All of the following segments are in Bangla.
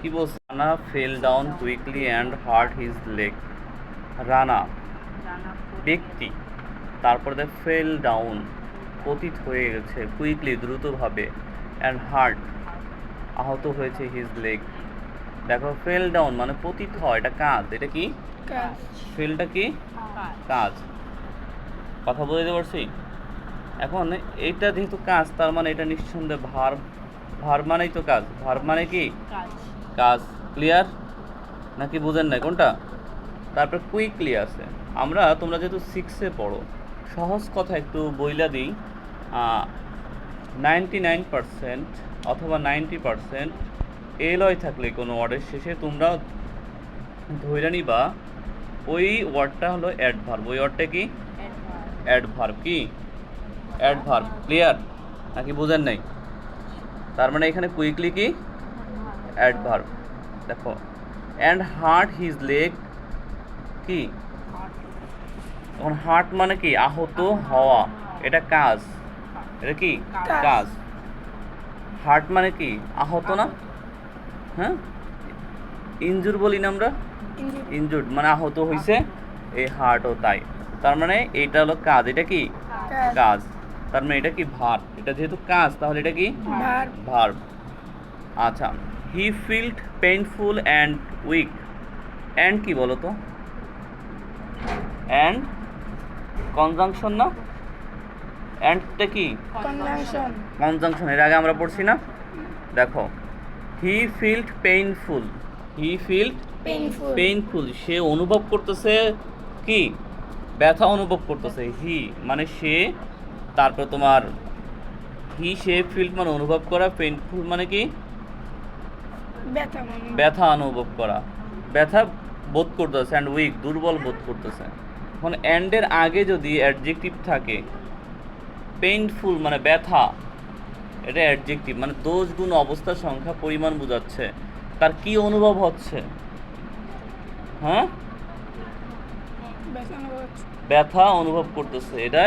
কি বলছে? Rana fail down quickly and heart his leg. Rana ব্যক্তি, তারপরে ফেল ডাউন পতিত হয়ে গেছে, কুইকলি দ্রুতভাবে, অ্যান্ড হার্ট আহত হয়েছে, হিজ লেগ। দেখো ফেল ডাউন মানে পতিত হয়, এটা কাজ। এটা কি কাজ। ফেলটা কি কাজ। কথা বুঝতে পারছি? এখন এইটা যেহেতু কাজ, তার মানে এটা নিঃসন্দেহে ভার্ব। ভার্ব মানেই তো কাজ। ভার্ব মানে কি কাজ। কাজ। ক্লিয়ার নাকি বুঝেন নাই কোনটা? তারপর কুইকলি আছে। তোমরা যেহেতু 6-এ পড়ো, সহজ কথা একটু বইলা দিই। 99% অথবা 90% এলয় থাকলে কোনো ওয়ার্ডের শেষে তোমরা ধইরা নিবা ওই ওয়ার্ডটা হলো অ্যাডভার্ব। ওই ওয়ার্ডটা কি অ্যাডভার্ব। কি অ্যাডভার্ব। ক্লিয়ার নাকি বুঝেন নাই? তার মানে এখানে কুইকলি কি অ্যাডভার্ব। দেখো অ্যান্ড হার্ট হিজ লেগ কি, এখন হার্ট মানে কি আহত হওয়া, এটা কাজ। এটা কি কাজ। কাজ। হার্ট মানে কি আহত না? হ্যাঁ, ইনজুর বলি না আমরা, ইনজুর্ড মানে আহত হইছে, এই হার্টও তাই। তার মানে এইটা হলো কাজ। এটা কি কাজ। তার মানে এটা কি ভার্ব। এটা যেহেতু কাজ তাহলে এটা কি ভার্ব। ভার্ব। আচ্ছা, he felt painful and weak. And কি বলো তো? অ্যান্ড কনজাংশন না? অ্যান্ডটা কি কনজাংশন। কনজাংশন। এর আগে আমরা পড়ছি না? দেখো হি ফিল্ড পেইনফুল, হি ফিল্ড পেইনফুল। পেইনফুল, সে অনুভব করতেছে কি ব্যথা অনুভব করতেছে। হি মানে সে, তারপর তোমার সে ফিল্ড মানে অনুভব করা, পেইনফুল মানে কি ব্যথা মানে ব্যথা অনুভব করা, ব্যথা বোধ করতেছে, অ্যান্ড উইক দুর্বল বোধ করতেছে। এখন অ্যান্ডের আগে যদি অ্যাডজেক্টিভ থাকে, পেইনফুল মানে ব্যথা, এটা অ্যাডজেক্টিভ মানে দোষ গুণ অবস্থার সংখ্যা পরিমাণ বোঝাচ্ছে। তার কি অনুভব হচ্ছে? হ্যাঁ, ব্যথা অনুভব হচ্ছে। ব্যথা অনুভব করতেছে। এটা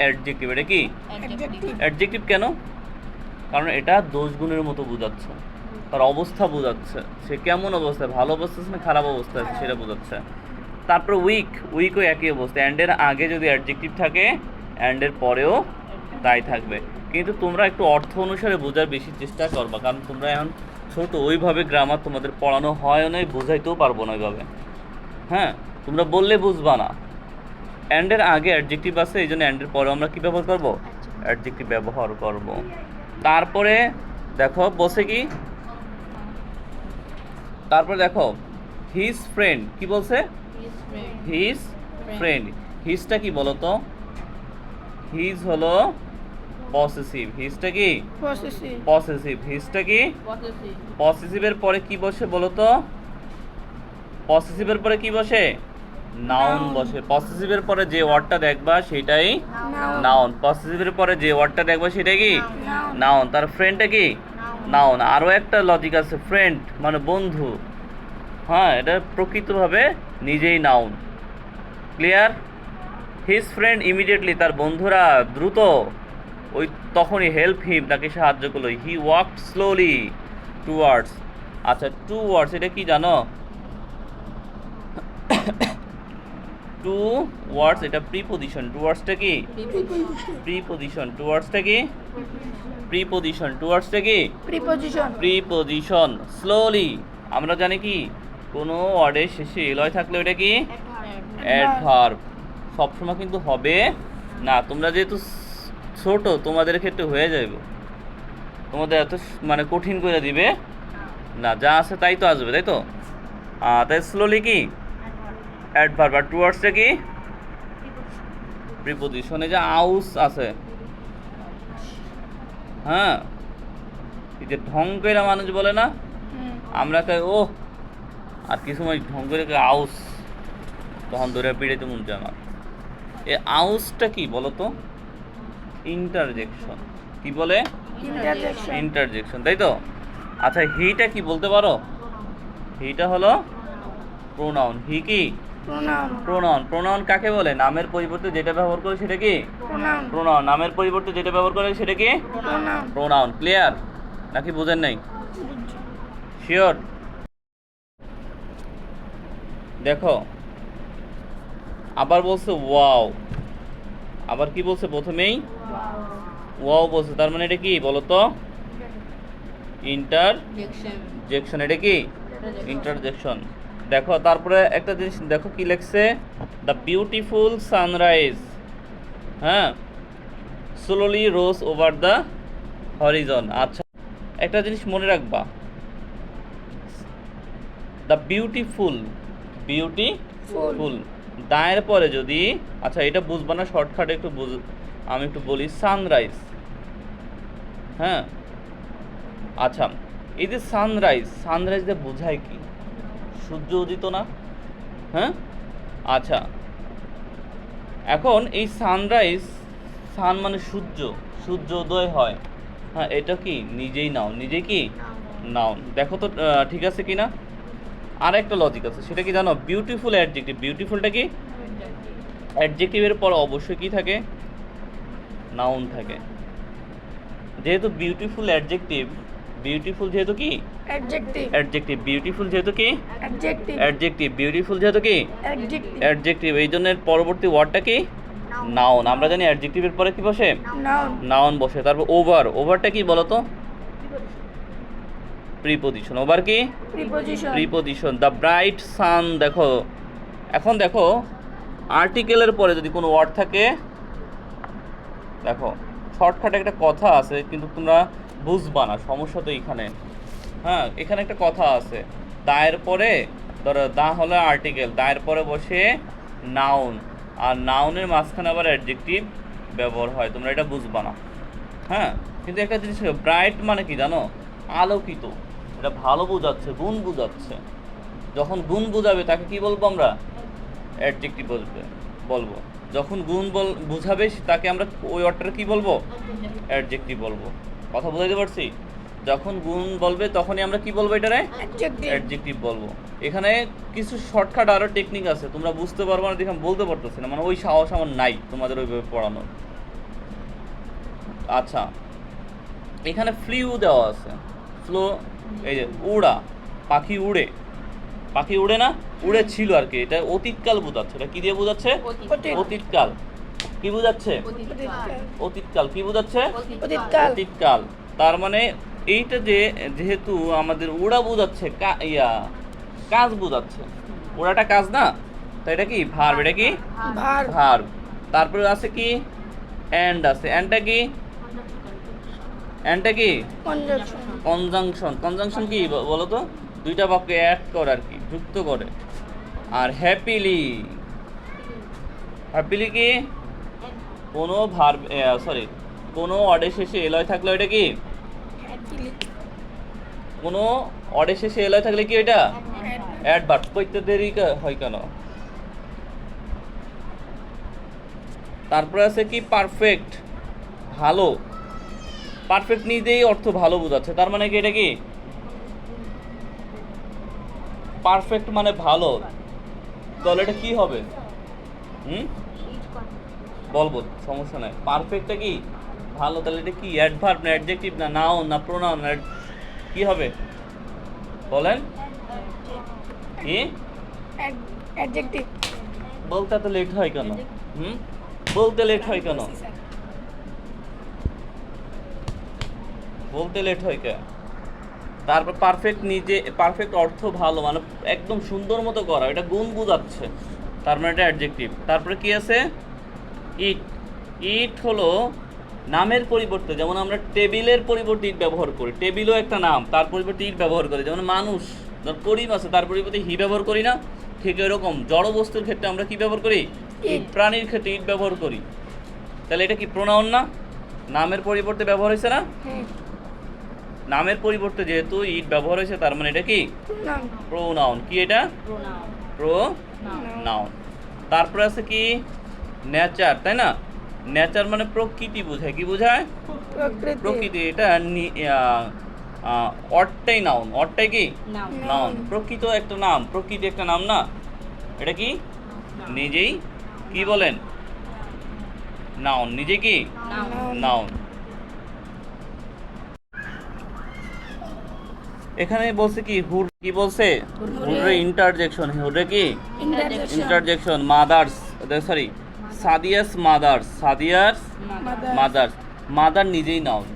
অ্যাডজেক্টিভ। এটা কি অ্যাডজেক্টিভ। অ্যাডজেক্টিভ কেন? কারণ এটা দোষ গুণের মতো বোঝাচ্ছে, তার অবস্থা বোঝাচ্ছে, সে কেমন অবস্থায়, ভালো অবস্থা আছে না খারাপ অবস্থা আছে সেটা বোঝাচ্ছে। তারপর উইকও একই অবস্থা। অ্যান্ডের আগে যদি অ্যাডজেক্টিভ থাকে, অ্যান্ডের পরেও তাই থাকবে। কিন্তু তোমরা একটু অর্থ অনুসারে বোঝার বেশি চেষ্টা করবা, কারণ তোমরা এখন ছোট, ওইভাবে গ্রামার তোমাদের পড়ানো হয় না, বোঝাইতেও পারবো না ওইভাবে। হ্যাঁ, তোমরা বললে বুঝবা না। অ্যান্ডের আগে অ্যাডজেক্টিভ আছে, এই জন্য অ্যান্ডের পরেও আমরা কী ব্যবহার করবো? অ্যাডজেক্টিভ ব্যবহার করব। তারপরে দেখো বসে কি, তারপরে দেখো হিজ ফ্রেন্ড কি বলছে? His friend. হিজটা কি বলো তো? হিজ হলো পসেসিভ। হিজটা কি পসেসিভ। পসেসিভ। হিজটা কি পসেসিভের পরে কি বসে বলো তো? পসেসিভের পরে কি বসে? নাউন বসে। পসেসিভের পরে যে ওয়ার্ডটা দেখবা সেটাই নাউন। পসেসিভের পরে যে ওয়ার্ডটা দেখবা সেটাই কি নাউন। তার ফ্রেন্ডটা কি নাউন। আরও একটা লজিক আছে, ফ্রেন্ড মানে বন্ধু। হ্যাঁ, এটা প্রকৃতভাবে নিজেই noun. Clear? His friend immediately, তার বন্ধুরা দ্রুত ওই তখনই হেল্প হিম, তাকে সাহায্য করলো। হি ওয়াকড স্লোলি টুয়ার্ডস। আচ্ছা, টুয়ার্ডস এটা কি জানো? টুয়ার্ডস এটা প্রিপজিশন। টুয়ার্ডসটা কি প্রিপজিশন। টুয়ার্ডসটা কি প্রিপজিশন। টুয়ার্ডসটা কি প্রিপজিশন। প্রিপজিশন। স্লোলি আমরা জানি কি কোনো ওয়ার্ডের শেষে এলয় থাকলে ওটা কি অ্যাডভার্ব। সবসময় কিন্তু হবে না। তোমরা যেহেতু ছোট, তোমাদের ক্ষেত্রে হয়ে যাবে, তোমাদের এত মানে কঠিন করে দিবে না, যা আছে তাই তো আসবে, তাই তো? তাই স্লোলি কি অ্যাডভার্ব। আর টুয়ার্ডসটা কি প্রিপজিশনে। যে আউস আছে, হ্যাঁ, এই যে ঢং করে মানুষ বলে না, আমরা কই ও, আর কিছু সময় ঢং করে আউস, তখন ধরে পিড়াইতে মন চায় আমার। এই আউসটা কি বলো তো? ইন্টারজেকশন। কি বলে? ইন্টারজেকশন। ইন্টারজেকশন, তাই তো? আচ্ছা, হিটা কি বলতে পারো? হিটা হলো প্রোনাউন। হি কি প্রোনাউন। প্রোনাউন। প্রোনাউন কাকে বলে? নামের পরিবর্তে যেটা ব্যবহার করে সেটা কি প্রোনাউন। প্রোনাউন। নামের পরিবর্তে যেটা ব্যবহার করে সেটা কি প্রোনাউন। প্রোনাউন। ক্লিয়ার নাকি বুঝেন নাই? শিওর? দেখো আবার বলছে ওয়াও, আবার কি বলছে প্রথমেই ওয়াও বলছে, তার মানে এটা কি বলো তো? ইন্টারজেকশন। এটা কি ইন্টারজেকশন। দেখো তারপরে একটা জিনিস দেখো কি লিখছে, দ্য বিউটিফুল সানরাইজ, হ্যাঁ, slowly rose over the Harijan. আচ্ছা একটা জিনিস মনে রাখবা, দ্য বিউটিফুল, বিউটিফুল দায়ের পরে যদি, আচ্ছা এটা বুঝবা না, শর্টকাটে একটু আমি একটু বলি, সানরাইজ, হ্যাঁ, আচ্ছা এই যে সানরাইজ, সানরাইজ দিয়ে বোঝায় কি? সূর্য উদিত না, হ্যাঁ, আচ্ছা এখন এই সানরাইজ, সান মানে সূর্য, সূর্য উদয় হয়, হ্যাঁ, এটা কি নিজেই নাও, নিজে কি নাউন। দেখো তো ঠিক আছে কি না? আর একটা লজিক আছে, সেটা কি জানো? বিউটিফুল অ্যাডজেক্টিভ, বিউটিফুলটা কি অ্যাডজেক্টিভের পর অবশ্যই কি থাকে? নাউন থাকে। যেহেতু বিউটিফুল অ্যাডজেক্টিভ, বিউটিফুল যেহেতু কি অ্যাডজেক্টিভ, অ্যাডজেক্টিভ, বিউটিফুল যেহেতু কি অ্যাডজেক্টিভ, অ্যাডজেক্টিভ, বিউটিফুল যেহেতু কি অ্যাডজেক্টিভ, অ্যাডজেক্টিভ, এই জন্য এর পরবর্তী ওয়ার্ডটা কি? নাউন। আমরা জানি অ্যাডজেক্টিভের পরে কি বসে? নাউন, নাউন বসে। তারপর ওভার, ওভারটা কি বলো তো? প্রিপোজিশন। ওভার কি? Preposition, preposition. The bright sun, দেখো এখন দেখো আর্টিকেলের পরে যদি কোনো ওয়ার্ড থাকে, দেখো শর্টকাটে একটা কথা আছে কিন্তু তোমরা বুঝবা না, সমস্যা তো এইখানে, হ্যাঁ, এখানে একটা কথা আছে, দায়ের পরে ধরো দা হলো আর্টিকেল, দায়ের পরে বসে নাউন, আর নাউনের মাঝখানে আবার অ্যাডজেক্টিভ ব্যবহার হয়, তোমরা এটা বুঝবা না, হ্যাঁ। কিন্তু একটা জিনিস, ব্রাইট মানে কি জানো? আলোকিত, এটা ভালো বোঝাচ্ছে, গুণ বোঝাচ্ছে। যখন গুণ বোঝাবে তাকে কি বলবো আমরা? অ্যাডজেক্টিভ বলবো। যখন গুণ বুঝাবে তাকে আমরা ওই ওয়ার্ডটার কি বলবো? অ্যাডজেক্টিভ বলবো। কথা বুঝাইতে পারছি? যখন গুণ বলবে তখনই আমরা কি বলবো? এটারে অ্যাডজেক্টিভ, অ্যাডজেক্টিভ বলবো। এখানে কিছু শর্টকাট আরও টেকনিক আছে, তোমরা বুঝতে পারবো না দেখে আমি বলতে পারতেছি না, মানে ওই সাহস আমার নাই তোমাদের ওইভাবে পড়ানোর। আচ্ছা এখানে ফ্লিউ দেওয়া আছে, ফ্লো, এই যে উড়া, পাখি উড়ে, পাখি উড়ে না, উড়ে ছিল আর কি, এটা অতীতকাল বোঝাচ্ছে। এটা কি দিয়ে বোঝাচ্ছে? অতীতকাল। কি বোঝাচ্ছে? অতীতকাল। কি বোঝাচ্ছে? অতীতকাল, অতীতকাল। তার মানে এইটা যে যেহেতু আমাদের উড়া বোঝাচ্ছে, কাজ বোঝাচ্ছে, ওড়াটা কাজ না, তো এটা কি ভার্ব, এটা কি ভার্ব, ভার্ব। তারপরে আছে কি এন্ড আছে, এন্ডটা কি? এন্ডটা কি? Conjunction, conjunction. কনজাংশন কি বলো তো? দুইটা বাক্যে অ্যাড করে আর কি, যুক্ত করে। আর হ্যাপিলি, হ্যাপিলি কি? কোনো ভার্ব, সরি, কোনো অর্ডের শেষে এলয় থাকলে এটা কি? কোনো অর্ডের শেষে এলয় থাকলে কি এটা? অ্যাডভার্ব। কইতে দেরি হয় কেন? তারপরে আছে কি পারফেক্ট, ভালো। পারফেক্ট নিজেই অর্থ ভালো বোঝাচ্ছে, তার মানে কি এটা কি পারফেক্ট মানে ভালো, তাহলে এটা কি হবে? বলবো, সমস্যা নাই। পারফেক্টটা কি ভালো, তাহলে এটা কি অ্যাডভার্ব না অ্যাডজেক্টিভ না নাউন না প্রোনাউন, কি হবে বলেন? কি অ্যাডজেক্টিভ। বলতে এত লেট হয় কেন? বলতে লেট হয় কেন? বলতে লেট হয় কেন? তারপর পারফেক্ট নিজে, পারফেক্ট অর্থ ভালো, মানে একদম সুন্দর মতো করা, এটা গুণ বোঝাচ্ছে, তার মানে এটা অ্যাডজেক্টিভ। তারপরে কি আছে? ইট। ইট হলো নামের পরিবর্তে, যেমন আমরা টেবিলের পরিবর্তে ইট ব্যবহার করি, টেবিলও একটা নাম, তার পরিবর্তে ইট ব্যবহার করি। যেমন মানুষ, করিম আছে, তার পরিবর্তে হি ব্যবহার করি না? ঠিক এরকম জড় বস্তুর ক্ষেত্রে আমরা কি ব্যবহার করি? ইট। প্রাণীর ক্ষেত্রে ইট ব্যবহার করি। তাহলে এটা কি প্রোনাউন না? নামের পরিবর্তে ব্যবহার হয়েছে না? নামের পরিবর্তে যেহেতু ইট ব্যবহার হয়েছে, তার মানে এটা কি প্রোনাউন। কি এটা? প্রোনাউন। তারপরে আছে কি নেচার, তাই না? নেচার মানে প্রকৃতি বোঝায়। কি বোঝায়? প্রকৃতি। এটা অর্থটাই নাউন, অর্থটাই কি নাউন। প্রকৃত একটা নাম, প্রকৃতি একটা নাম না? এটা কি নিজেই কি বলেন? নাউন। নিজে কি নাউন। এখানে বলছে কি হুড, কি বলছে হুডরে ইন্টারজেকশন, হুডরে কি interjection interjection mother's, sorry Sadia's mother's, Sadia's mother's, mother নিজেই নাউন,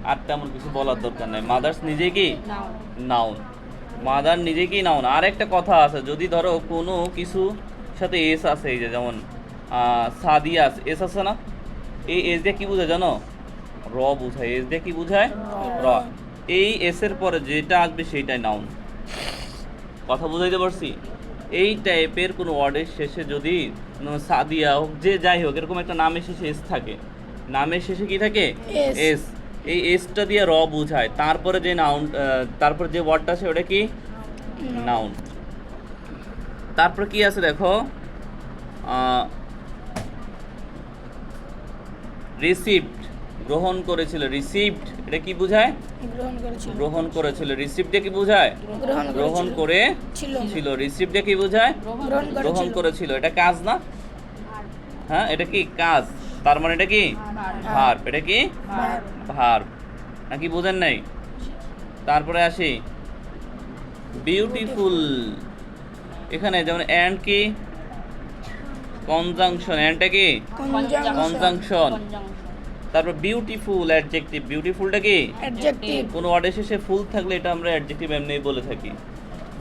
আর তেমন কিছু বলার দরকার নাই, মাদার্স নিজেই কি নাউন, মাদার নিজেই কি নাউন। আর একটা কথা আছে, যদি ধরো কোনো কিছু সাথে এস আছে, এই যে যেমন সাদিয়াস এস আছে না, এই এস দিয়ে কি বোঝায় জানো? র বোঝায়, এস দিয়ে কি বোঝায়? র। এই এস এর পরে যেটা আসবে সেইটাই নাউন। কথা বুঝাইতে পারছি? এই টাইপের কোনো ওয়ার্ডের শেষে যদি সাদিয়া হোক, যে যাই হোক, এরকম একটা নামের শেষে এস থাকে, নামের শেষে কি থাকে? এস। এস। এই এসটা দিয়ে র বোঝায়, তারপরে যে নাউন, তারপর যে ওয়ার্ডটা আছে ওটা কি নাউন। তারপর কি আছে দেখো, রিসিভড, গ্রহণ করেছিল, রিসিভড এটা কি বোঝায়? গ্রহণ করেছিল গ্রহণ করেছিল। রিসিভডে কি বোঝায়? গ্রহণ করে ছিল। রিসিভডে কি বোঝায়? গ্রহণ করেছিল। এটা কাজ না? হ্যাঁ, এটা কি কাজ, তার মানে এটা কি ভার্ব, এটা কি ভার্ব, নাকি বোঝেন নাই? তারপরে আসি বিউটিফুল, এখানে যেমন এন্ড কি কনজাংশন, এন্ডটা কি কনজাংশন। তারপর বিউটিফুল অ্যাডজেক্টিভ, বিউটিফুলটা কি অ্যাডজেক্টিভ কোনো ওয়ার্ডের শেষে ফুল থাকলে এটা আমরা অ্যাডজেক্টিভ এমনি বলে থাকি।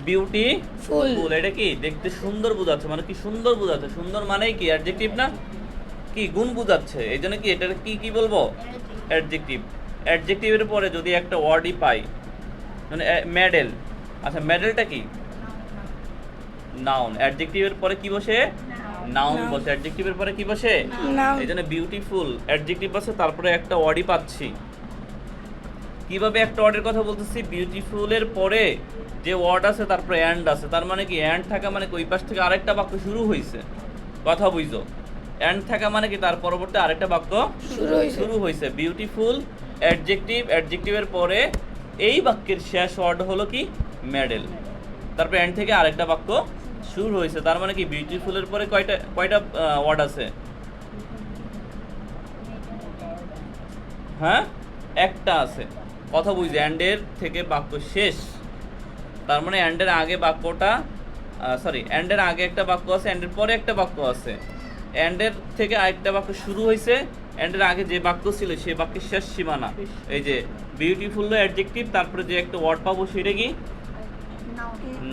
বিউটিফুল এটা কি দেখতে সুন্দর বোঝাচ্ছে, মানে কি সুন্দর বোঝাচ্ছে, সুন্দর মানেই কি অ্যাডজেক্টিভ না? কি গুণ বোঝাচ্ছে, এই জন্য কি এটা কি বলবো? অ্যাডজেক্টিভ। অ্যাডজেক্টিভের পরে যদি একটা ওয়ার্ডই পাই, মানে মেডেল, আচ্ছা মেডেলটা কি নাউন, অ্যাডজেক্টিভের পরে কি বসে? নাউন বসে। অ্যাডজেক্টিভের পরে কি বসে? নাউন এই জন্য বিউটিফুল অ্যাডজেক্টিভ বসে, তারপরে একটা ওয়ার্ডই পাচ্ছি। কিভাবে একটা ওয়ার্ডের কথা বলতেছি? বিউটিফুলের পরে যে ওয়ার্ড আছে তারপরে অ্যান্ড আছে, তার মানে কি অ্যান্ড থাকা মানে কি ওই পাশ থেকে আরেকটা বাক্য শুরু হয়েছে, কথা বুঝছো? অ্যান্ড থাকা মানে কি তার পরবর্তী আরেকটা বাক্য শুরু হয়েছে। বিউটিফুল অ্যাডজেক্টিভ, অ্যাডজেক্টিভের পরে এই বাক্যের শেষ ওয়ার্ড হলো কি মেডেল, তারপরে এন্ড থেকে আরেকটা বাক্য শুরু হয়েছে, তার মানে কি বিউটিফুলের পরে কয়টা ওয়ার্ড আছে? হ্যাঁ, একটা আছে, কথা বুঝি? এন্ডের থেকে বাক্য শেষ, তার মানে এন্ডের আগে বাক্যটা, সরি এন্ডের আগে একটা বাক্য আছে, এন্ডের পরে একটা বাক্য আছে, এন্ডের থেকে আরেকটা বাক্য শুরু হয়েছে, এন্ডের আগে যে বাক্য ছিল সেই বাক্যের শেষ সীমানা। এই যে বিউটিফুল অ্যাডজেক্টিভ, তারপরে যে একটা ওয়ার্ড পাবো সেটা কি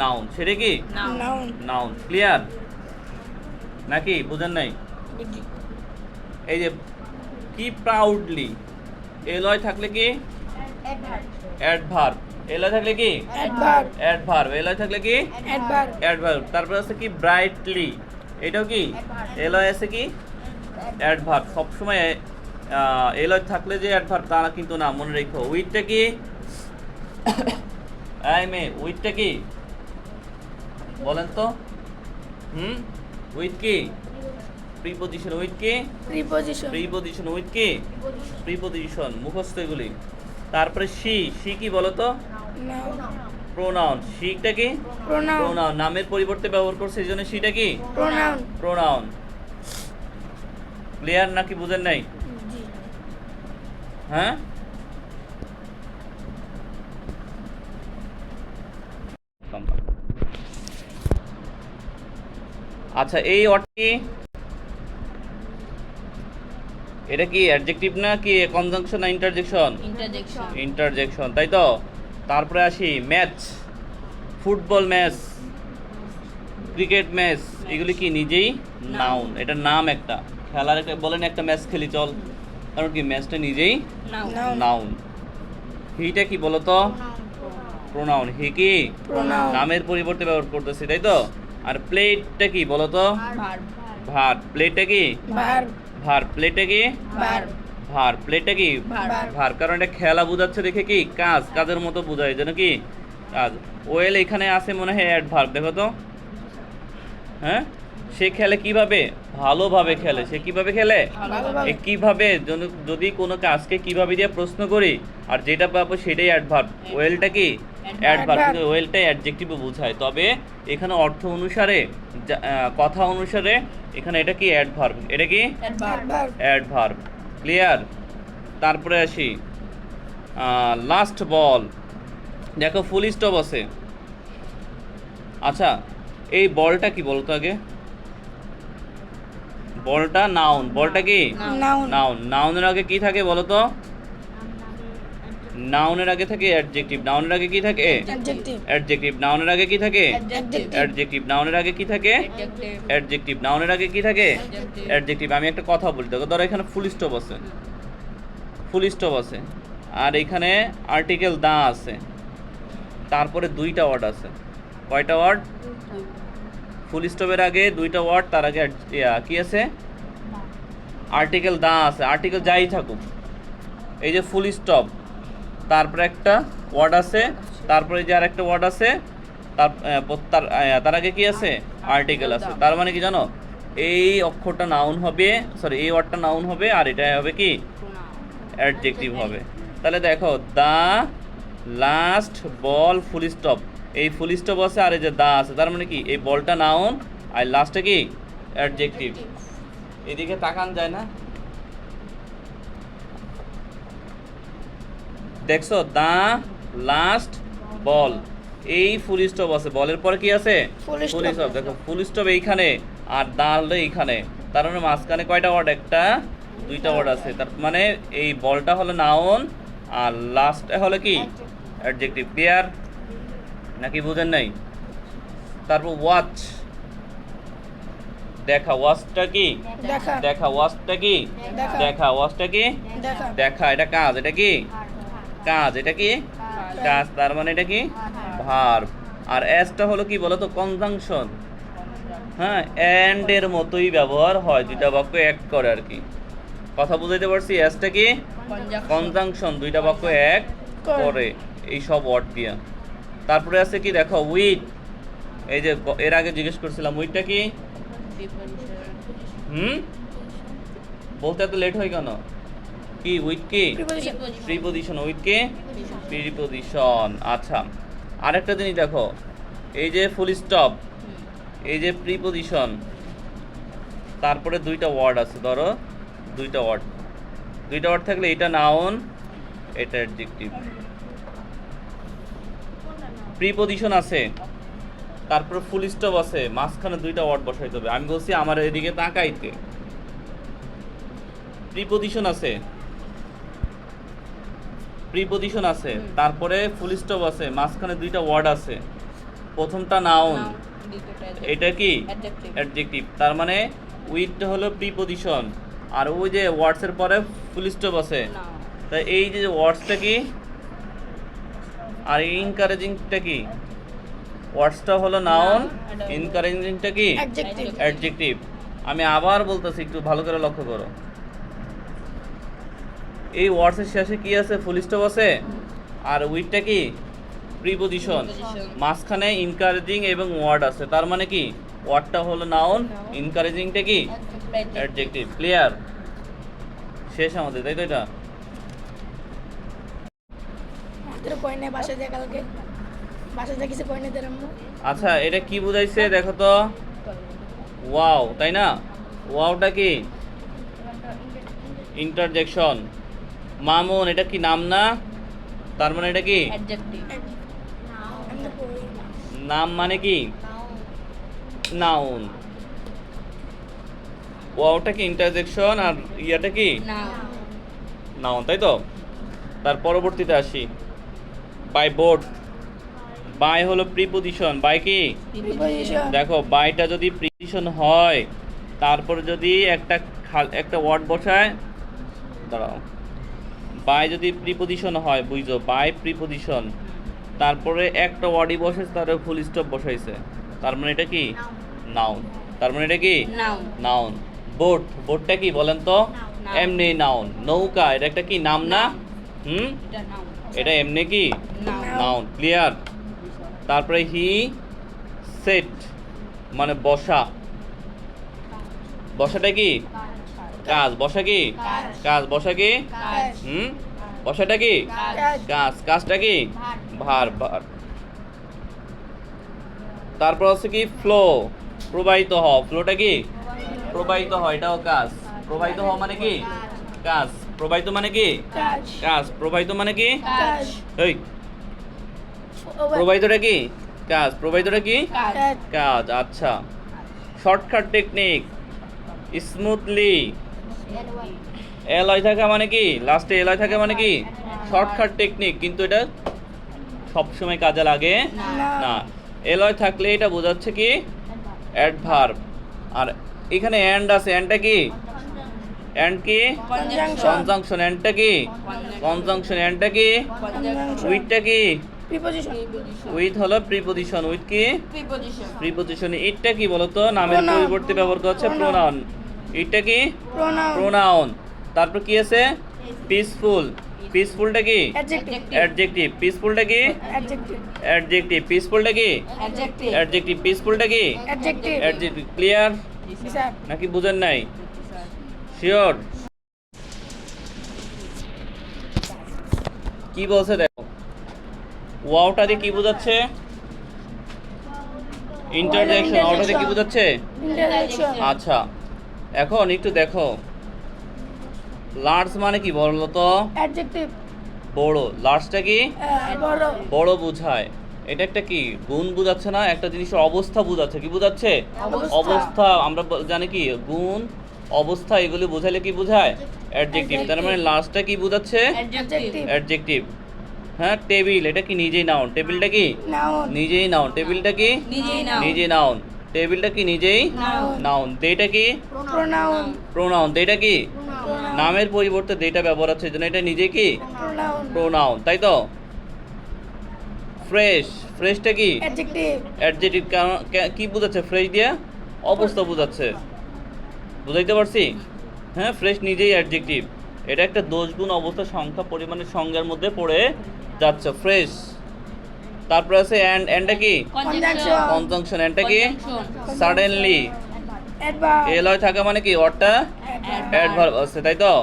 নাউন, সেটা কি নাউন নাউন। ক্লিয়ার নাকি বুঝেন নাই? এই যে কি প্রাউডলি, এলয় থাকলে কি অ্যাডভার্ব, এলয় থাকলে কি অ্যাডভার্ব অ্যাডভার্ব, এলয় থাকলে কি অ্যাডভার্ব অ্যাডভার্ব। তারপর আছে কি ব্রাইটলি, এটাও কি এলয় আছে কি অ্যাডভার্ব। সবসময় এলয় থাকলে যে অ্যাডভার্ব তা কিন্তু না, মনে রেখো। উইথটা কি এই মে, উইথটা কি বলেন তো? উইথ কি প্রিপজিশন, উইথ কি প্রিপজিশন প্রিপজিশন, উইথ কি প্রিপজিশন, মুখস্থ এগুলি। তারপরে সি কি বলো তো? Noun pronoun. সিটা কি প্রোনাউন প্রোনাউন, নামের পরিবর্তে ব্যবহার করছে এই জন্য সিটা কি প্রোনাউন প্রোনাউন। ক্লিয়ার নাকি বুঝেন নাই? জি হ্যাঁ, আচ্ছা এই অর্থে এটা কি অ্যাডজেক্টিভ না কি কনজাংশন না ইন্টারজেকশন? ইন্টারজেকশন, তাই তো। তারপরে আসি match, football match, cricket match, এগুলি কি নিজেই নাউন, এটা নাম একটা খেলার, একটা বলেন একটা ম্যাচ খেলি চল, কারণ কি ম্যাচটা নিজেই নাউন নাউন। হিটা কি বলো তো? প্রোনাউন। হি কি প্রোনাউন নামের পরিবর্তে ব্যবহার করতেছি, তাই তো। আর প্লেটটা কি বলো তো? ভার। প্লেটটা কি ভার্ব ভার। প্লেটটা কি ভার্ব ভার। প্লেটটা কি ভার্ব ভার, কারণ এটা খেলা বোঝাচ্ছে দেখে কি কাজ, কাজের মতো বোঝায়, যেন কি কাজ। ওয়েল এখানে আছে মনে হয় অ্যাডভার্ব, দেখো তো। হ্যাঁ, সে খেলে কিভাবে? ভালোভাবে খেলে। সে কিভাবে খেলে? ভালোভাবে কিভাবে, যদি কোনো কাজকে কিভাবে দিয়ে প্রশ্ন করি আর যেটা পাবো সেটাই অ্যাডভার্ব। ওয়েলটা কি অ্যাডভার্ব, কিন্তু ওয়েলটাই অ্যাডজেক্টিভও বোঝায়, তবে এখানে অর্থ অনুসারে, কথা অনুসারে এখানে এটা কি অ্যাডভার্ব, এটা কি অ্যাডভার্ব অ্যাডভার্ব। ক্লিয়ার? তারপরে আসি লাস্ট বল, দেখো ফুল স্টপ আছে। আচ্ছা, এই বলটা কি বলতো আগে? বলটা নাউন। বলটা কি? Noun noun. নাউনের আগে কি থাকে বলো তো? নাউনের আগে থাকে অ্যাডজেক্টিভ। নাউনের আগে কি থাকে? Adjective adjective. নাউনের আগে কি থাকে? Adjective adjective. নাউনের আগে কি থাকে? অ্যাডজেক্টিভ। নাউনের আগে কি থাকে? অ্যাডজেক্টিভ। আমি একটা কথা বলি, দেখো ধরো এখানে ফুল স্টপ আছে, ফুল স্টপ আছে, আর এখানে আর্টিকেল দা আছে, তারপরে দুইটা ওয়ার্ড আছে। কয়টা ওয়ার্ড? ফুল স্টপের আগে দুইটা ওয়ার্ড, তার আগে কি আছে? আর্টিকেল দা আছে। আর্টিকেল যাই থাকুক, এই যে ফুল স্টপ, তারপরে একটা ওয়ার্ড আছে, তারপরে যে আর একটা ওয়ার্ড আছে, তার আগে কি আছে? আর্টিকেল আছে। তার মানে কি জানো, এই অক্ষরটা নাউন হবে, সরি এই ওয়ার্ডটা নাউন হবে, আর এটা হবে কি? অ্যাডজেক্টিভ হবে। তাহলে দেখো, দা লাস্ট বল ফুল স্টপ, এই ফুল স্টপ আছে আর এই যে দা আছে, তার মানে কি এই বলটা নাউন আর লাস্টে কি? অ্যাডজেক্টিভ। এদিকে তাকান যায় না? দেখছো, দা লাস্ট বল, এই ফুল স্টপ আছে, বলের পরে কি আছে? Full stop. Full stop. দেখো ফুল স্টপ এইখানে আর দা হলো এইখানে, তার মানে মাঝখানে কয়টা ওয়ার্ড? একটা, দুইটা ওয়ার্ড আছে। তার মানে এই বলটা হলো নাউন আর লাস্টে হলো কি? অ্যাডজেক্টিভ। ক্লিয়ার নাকি বুঝেন নাই? তারপর ওয়াচ, দেখা। ওয়াচটা কি? দেখা দেখা। ওয়াচটা কি? দেখা। দেখা। ওয়াচটা কি? দেখা দেখা। এটা কাজ। এটা কি? কাজ। এটা কি? কাজ। তার মানে এটা কি? ভার্ব। আর এসটা হলো কি বলো তো? কনজাংশন। হ্যাঁ, এন্ড এর মতোই ব্যবহার হয়, দুইটা বাক্য এক করে আর কি। কথা বুঝাইতে পারছি? এসটা কি? কনজাংশন, দুইটা বাক্য এক করে এই সব ওয়ার্ড দিয়া। তারপরে আছে কি দেখো, উইথ। এই যে এর আগে জিজ্ঞেস করছিলাম, উইথটা কি? বলতে এত লেট হয় কেন? কি উইথ? কি প্রিপোজিশন প্রিপোজিশন। উইথ কি? প্রিপোজিশন। আচ্ছা, আরেকটা জিনিস দেখো, এই যে ফুল স্টপ, এই যে প্রিপোজিশন, তারপরে দুইটা ওয়ার্ড আছে, ধরো দুইটা ওয়ার্ড, দুইটা ওয়ার্ড থাকলে এটা নাউন, এটা অ্যাডজেক্টিভ। প্রিপোজিশন আছে, তারপরে ফুল স্টপ আছে, মাঝখানে দুইটা ওয়ার্ড বসাইতে হবে। আমি বলছি আমার এদিকে তাকাইতে। প্রিপোজিশন আছে, প্রিপোজিশন আছে, তারপরে ফুল স্টপ আছে, মাঝখানে দুইটা ওয়ার্ড আছে, প্রথমটা নাউন, এটা কি? অ্যাডজেক্টিভ। তার মানে উইথটা হলো প্রিপোজিশন, আর ওই যে ওয়ার্ডসের পরে ফুল স্টপ আছে, তাই এই যে ওয়ার্ডসটা কি আর ইনকারেজিংটা কি? ওয়ার্ডসটা হলো নাউন, ইনকারেজিংটা কি? Adjective adjective. আমি আবার বলতেছি, একটু ভালো করে লক্ষ্য করো। এই ওয়ার্ডসের শেষে কি আছে? ফুল স্টপ আছে, আর উইথটা কি? প্রিপোজিশন, মাঝখানে ইনকারেজিং এবং ওয়ার্ড আছে। তার মানে কি ওয়ার্ডটা হলো নাউন, ইনকারেজিংটা কি? অ্যাডজেক্টিভ। ক্লিয়ার? শেষ আমাদের, তাই তো? এটা আমাদের কই নাই বাসায় যা কালকে বাসায় যা কিছু কই নাই দেন আম্মু আচ্ছা, এটা কি বুঝাইছে দেখো তো? ওয়াও, তাই না? ওয়াওটা কি? ইন্টারজেকশন। মামুন, এটা কি নাম না? তার মানে এটা কি? আমরা কই নাম মানে কি? নাউন। ওয়াওটা কি? ইন্টারজেকশন, আর ইয়াটা কি? নাউন, তাই তো? তার পরবর্তীতে আসি, বাই বোর্ড। বাই হলো প্রিপোজিশন। বাই কি? প্রিপোজিশন দেখো, বাইটা যদি প্রিপোজিশন হয়, তারপর যদি একটা ওয়ার্ড বসায়, দাঁড়াও, বাই যদি প্রিপোজিশন হয়, বুঝছো, বাই প্রিপোজিশন, তারপরে একটা ওয়ার্ডই বসে, তারপরে ফুল স্টপ বসাইছে, তার মানে এটা কি? নাউন। তার মানে এটা কি? নাউন। বোট, বোটটা কি বলেন তো? এমনি নাউন। নৌকা, এটা একটা কি? নাম না? এটা এমনি কি? নাউন। ক্লিয়ার? তারপরে হি সেট, মানে বসা। বসাটা কি? কাজ। বসা কি? কাজ। বসা কি? কাজ বসাটা কি? কাজ কাজ। কাজটা কি? ভার্ব। তারপর হচ্ছে কি? ফ্লো, প্রবাহিত হওয়া। ফ্লোটা কি? প্রবাহিত হয়, এটাও কাজ। প্রবাহিত হওয়া মানে কি? কাজ। প্রবাহিত মানে কি? কাজ কাজ। প্রবাহিত মানে কি? কাজ এই প্রবাহিতটা কি কাজ, প্রবাহিতটা কি কাজ কাজ। আচ্ছা, শর্টকাট টেকনিক, স্মুথলি, এলয় থাকা মানে কি, লাস্টে এলয় থাকা মানে কি শর্টকাট টেকনিক, কিন্তু এটা সবসময় কাজে লাগে না। এলয় থাকলে এটা বোঝাচ্ছে কি অ্যাডভার্ব। আর এখানে অ্যান্ড আছে, অ্যান্ডটা কি, অ্যান্ড কি কনজাংশন, অ্যান্ডটা কি কনজাংশন, অ্যান্ডটা কি উইথটা কি প্রিপজিশন উইথ হলো প্রিপজিশন, উইথ কি প্রিপজিশন প্রিপজিশন। ইটটা কি বলতো, নামের Pronoun. পরিবর্তে ব্যবহার করা হচ্ছে প্রোনাউন। ইটটা কি প্রোনাউন প্রোনাউন। তারপর কি আছে পিসফুল, পিসফুলটা কি অ্যাডজেক্টিভ অ্যাডজেক্টিভ, পিসফুলটা কি অ্যাডজেক্টিভ অ্যাডজেক্টিভ, পিসফুলটা কি অ্যাডজেক্টিভ অ্যাডজেক্টিভ, পিসফুলটা কি অ্যাডজেক্টিভ অ্যাডজেক্টিভ। ক্লিয়ার স্যার নাকি বুঝেন নাই? শিওর? কি বলছে দেখো, ওয়াওটা দিয়ে কি বোঝাচ্ছে, ইন্টারজেকশন। ওয়াওটা দিয়ে কি বোঝাচ্ছে? ইন্টারজেকশন আচ্ছা, এখন একটু দেখো, লার্জ মানে কি বলো তো? অ্যাডজেক্টিভ বড়। লার্জটা কি বড় বড় বোঝায়। এটা একটা কি গুণ বোঝাচ্ছে না, একটা জিনিসের অবস্থা বোঝাচ্ছে। কি বোঝাচ্ছে? অবস্থা। অবস্থা। আমরা জানি কি গুণ, অবস্থা, এগুলি বোঝাইলে কি বোঝায়? অ্যাডজেক্টিভ। তার মানে লাস্টটা কি বোঝাচ্ছে? Adjective adjective. হ্যাঁ, টেবিল, এটা কি নিজেই নাউন। টেবিলটা কি নাউন নিজেই নাউন। টেবিলটা কি নিজেই নাও নিজেই নাউন। টেবিলটা কি নিজেই Noun. নাউন। দেটা কি প্রোনাউন প্রোনাউন। দেটা কি প্রোনাউন নামের পরিবর্তে দেটা ব্যবহার হচ্ছে, এই জন্য এটা নিজে কি প্রোনাউন প্রোনাউন, তাই তো? ফ্রেশ, ফ্রেশটা কি অ্যাডজেক্টিভ অ্যাডজেক্টিভ। কি বোঝাচ্ছে ফ্রেশ দিয়ে? অবস্থা বোঝাচ্ছে। বুঝাইতে পারছি? হ্যাঁ, ফ্রেশ নিজেই অ্যাডজেক্টিভ। এটা একটা দোষ গুণ অবস্থা সংখ্যা পরিমাণের সংজ্ঞার মধ্যে পড়ে যাচ্ছে ফ্রেশ। তারপরে আছে অ্যান্ড, অ্যান্ডটা কি কনজাংশন কনজাংশন। অ্যান্ডটা কি সাডেনলি। অ্যাডভার্ব এলয় থাকা মানে কি ওয়ার্ডটা অ্যাডভার্ব আছে, তাই তো?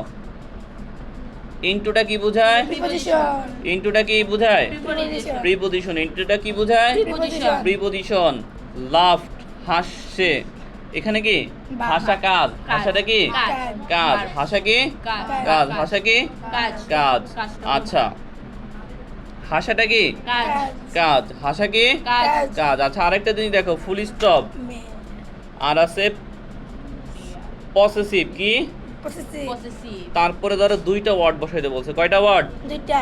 ইনটুটা কি বোঝায়? প্রিপজিশন ইনটুটা কি বোঝায়? Preposition preposition. ইনটুটা কি বোঝায়? Preposition preposition. লাফট, হাসছে। এখানে কি বা- হাসা কাজ, হাসাটা কি কাজ কাজ, হাসা কি কাজ কাজ, হাসা কি কাজ কাজ। কাজটা আচ্ছা, হাসাটা কি কাজ কাজ, হাসা কি কাজ কাজ। আচ্ছা, আরেকটা জিনিস দেখো, ফুল স্টপ আর আছে পসেসিভ। কি পসেসিভ পসেসিভ তারপরে ধরো দুইটা ওয়ার্ড বসাইতে বলছে। কয়টা ওয়ার্ড? দুইটা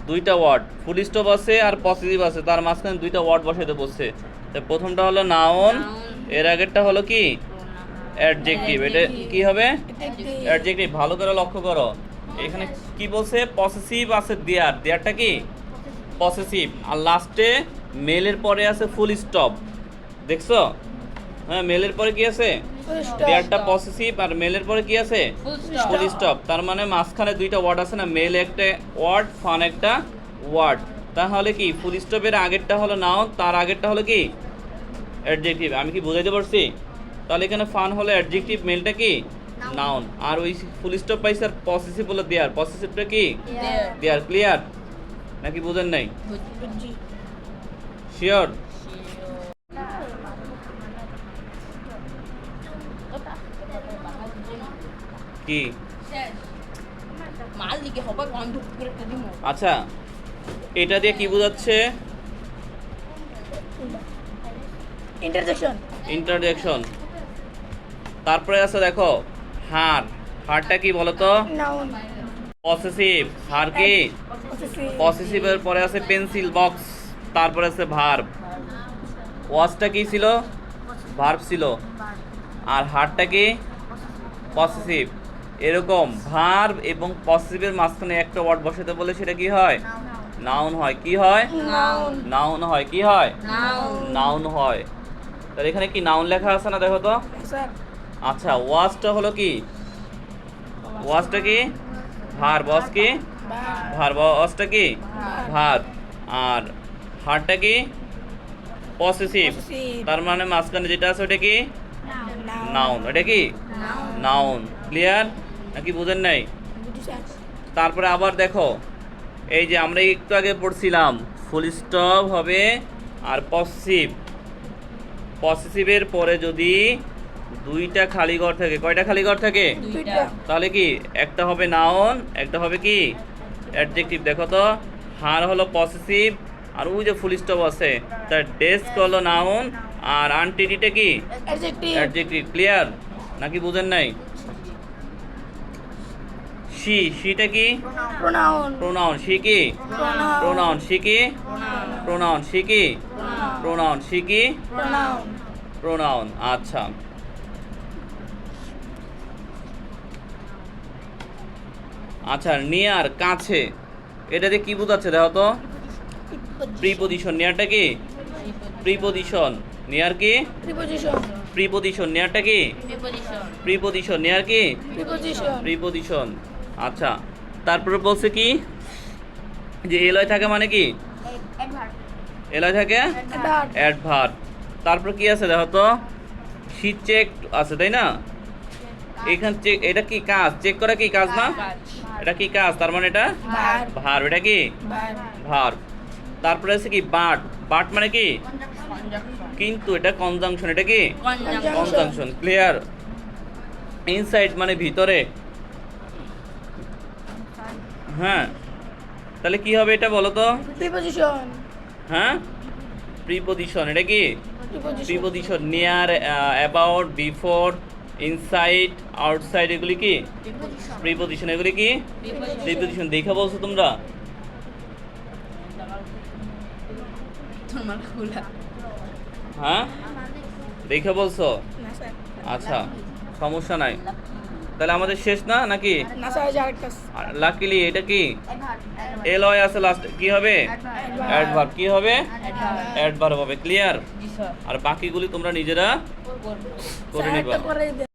দুইটা ওয়ার্ড। ফুল স্টপ আছে আর পসেসিভ আছে, তার মাঝখানে দুইটা ওয়ার্ড বসাইতে বলছে। তো প্রথমটা হলো নাউন, এর আগেরটা হলো কি অ্যাডজেক্টিভ। এটা কি হবে? অ্যাডজেক্টিভ। ভালো করে লক্ষ্য করো, এখানে কি বলছে? পসেসিভ আছে দেয়ার, দেয়ারটা কি পসেসিভ। আর লাস্টে মেলের পরে আছে ফুল স্টপ, দেখছো? হ্যাঁ, মেলের পরে কি আছে? দেয়ারটা পসেসিভ, আর মেলের পরে কি আছে? ফুল ফুল স্টপ স্টপ। তার মানে মাঝখানে দুইটা ওয়ার্ড আছে না, মেল একটা ওয়ার্ড, ফান একটা ওয়ার্ড। তাহলে কি ফুল স্টপের আগেরটা হলো নাউন, তার আগেরটা হলো কি অ্যাডজেক্টিভ। আমি কি বুঝাইতে পারছি? তাহলে এখানে ফান হলো অ্যাডজেক্টিভ, মেলটা কি নাউন, আর ওই ফুল স্টপ পাইছে আর পসেসিভ হলো দেয়ার। পসেসিভটা কি দেয়ার। ক্লিয়ার নাকি বুঝেন নাই? শিওর? কি মাল দিকে হবে গন্ধ করে দিম আচ্ছা, এটা দিয়ে কি বোঝাচ্ছে? Interjection interjection. তারপরে আছে দেখো হার, হারটা কি বলতো? Noun possessive. হার কি পসেসিভ পসেসিভের পরে আছে পেন্সিল বক্স, তারপরে আছে ভার্ব। ওয়াজটা কি ছিল? ভার্ব ছিল। আর হারটা কি পসেসিভ। এরকম ভার্ব এবং পসেসিভের মাঝখানে একটা ওয়ার্ড বসাতে বলে সেটা কি হয়? নাউন হয়। কি হয়? নাউন নাউন হয়। কি হয়? নাউন নাউন হয়। তাহলে এখানে কি নাউন লেখা আছে না, দেখো তো। স্যার আচ্ছা, ওয়াজটা হলো কি? ওয়াজটা কি ভার্ব। ওয়াজ কি ভার্ব। ওয়াজটা কি ভার্ব। আর হারটা কি পসেসিভ। তার মানে মাঝখানে যেটা আছে ওটা কি নাউন। এটা কি নাউন। ক্লিয়ার নাকি বুঝেন নাই? তারপরে আবার দেখো, এই যে আমরা একটু আগে পড়ছিলাম ফুল স্টপ হবে আর পসেসিভ। পসেসিভের পরে যদি দুইটা খালি ঘর থাকে, কয়টা খালি ঘর থাকে? দুইটা তাহলে কি একটা হবে নাউন, একটা হবে কি অ্যাডজেক্টিভ। দেখো তো, হার হলো পসেসিভ আর ওই যে ফুল স্টপ আছে, তার ডেস্ক হলো নাউন আর আনটিটিটা কি অ্যাডজেক্টিভ অ্যাডজেক্টিভ। ক্লিয়ার নাকি বুঝেন নাই? শিটা কি প্রোনাউন প্রোনাউন, শি কি প্রোনাউন, শি কি প্রোনাউন, শি কি প্রোনাউন, শি কি প্রোনাউন প্রোনাউন। আচ্ছা, আচ্ছা নিয়ার কাছে, এটাতে কি বোঝাচ্ছে দেখো তো? প্রিপজিশন। নিয়ারটা কি প্রিপজিশন, নিয়ার কি প্রিপজিশন প্রিপজিশন, নিয়ারটা কি প্রিপজিশন প্রিপজিশন, নিয়ার কি প্রিপজিশন প্রিপজিশন। আচ্ছা, তারপরে বলছে কি যে এলয় থাকে মানে কি এলয় থাকে অ্যাডভার্ব অ্যাডভার্ব। তারপর কি আছে দেখো তো? শি চেক আছে তাই না? এখান চেক, এটা কি কাজ? চেক করা কি কাজ না? এটা কি কাজ? তার মানে এটা ভার্ব ভার্ব। এটা কি ভার্ব ভার্ব। তারপরে আছে কি বাট, বাট মানে কি কনজাংশন কিন্তু, এটা কনজাংশন। এটা কি কনজাংশন কনজাংশন। ক্লিয়ার? ইনসাইড মানে ভিতরে। হ্যাঁ, তাহলে কি হবে এটা বলো তো? প্রিপজিশন হ্যাঁ, প্রিপজিশন। এটা কি preposition preposition. Near, about, before, inside, outside, এগুলি কি প্রিপজিশন। এগুলি কি প্রিপজিশন। দেখে বলছো তোমরা? তোমার খুলা হ্যাঁ, দেখে বলছো? না স্যার আচ্ছা, সমস্যা নাই। তাহলে আমাদের শেষ না নাকি? না স্যার যে আরেকটা লাকিলি এটা কি এলয় আছে লাস্ট, কি হবে অ্যাডভার্ব। কি হবে অ্যাডভার্ব হবে। ক্লিয়ার? জি স্যার আর বাকিগুলি তোমরা নিজেরা করে স্যার নিবা। একটা করে দেন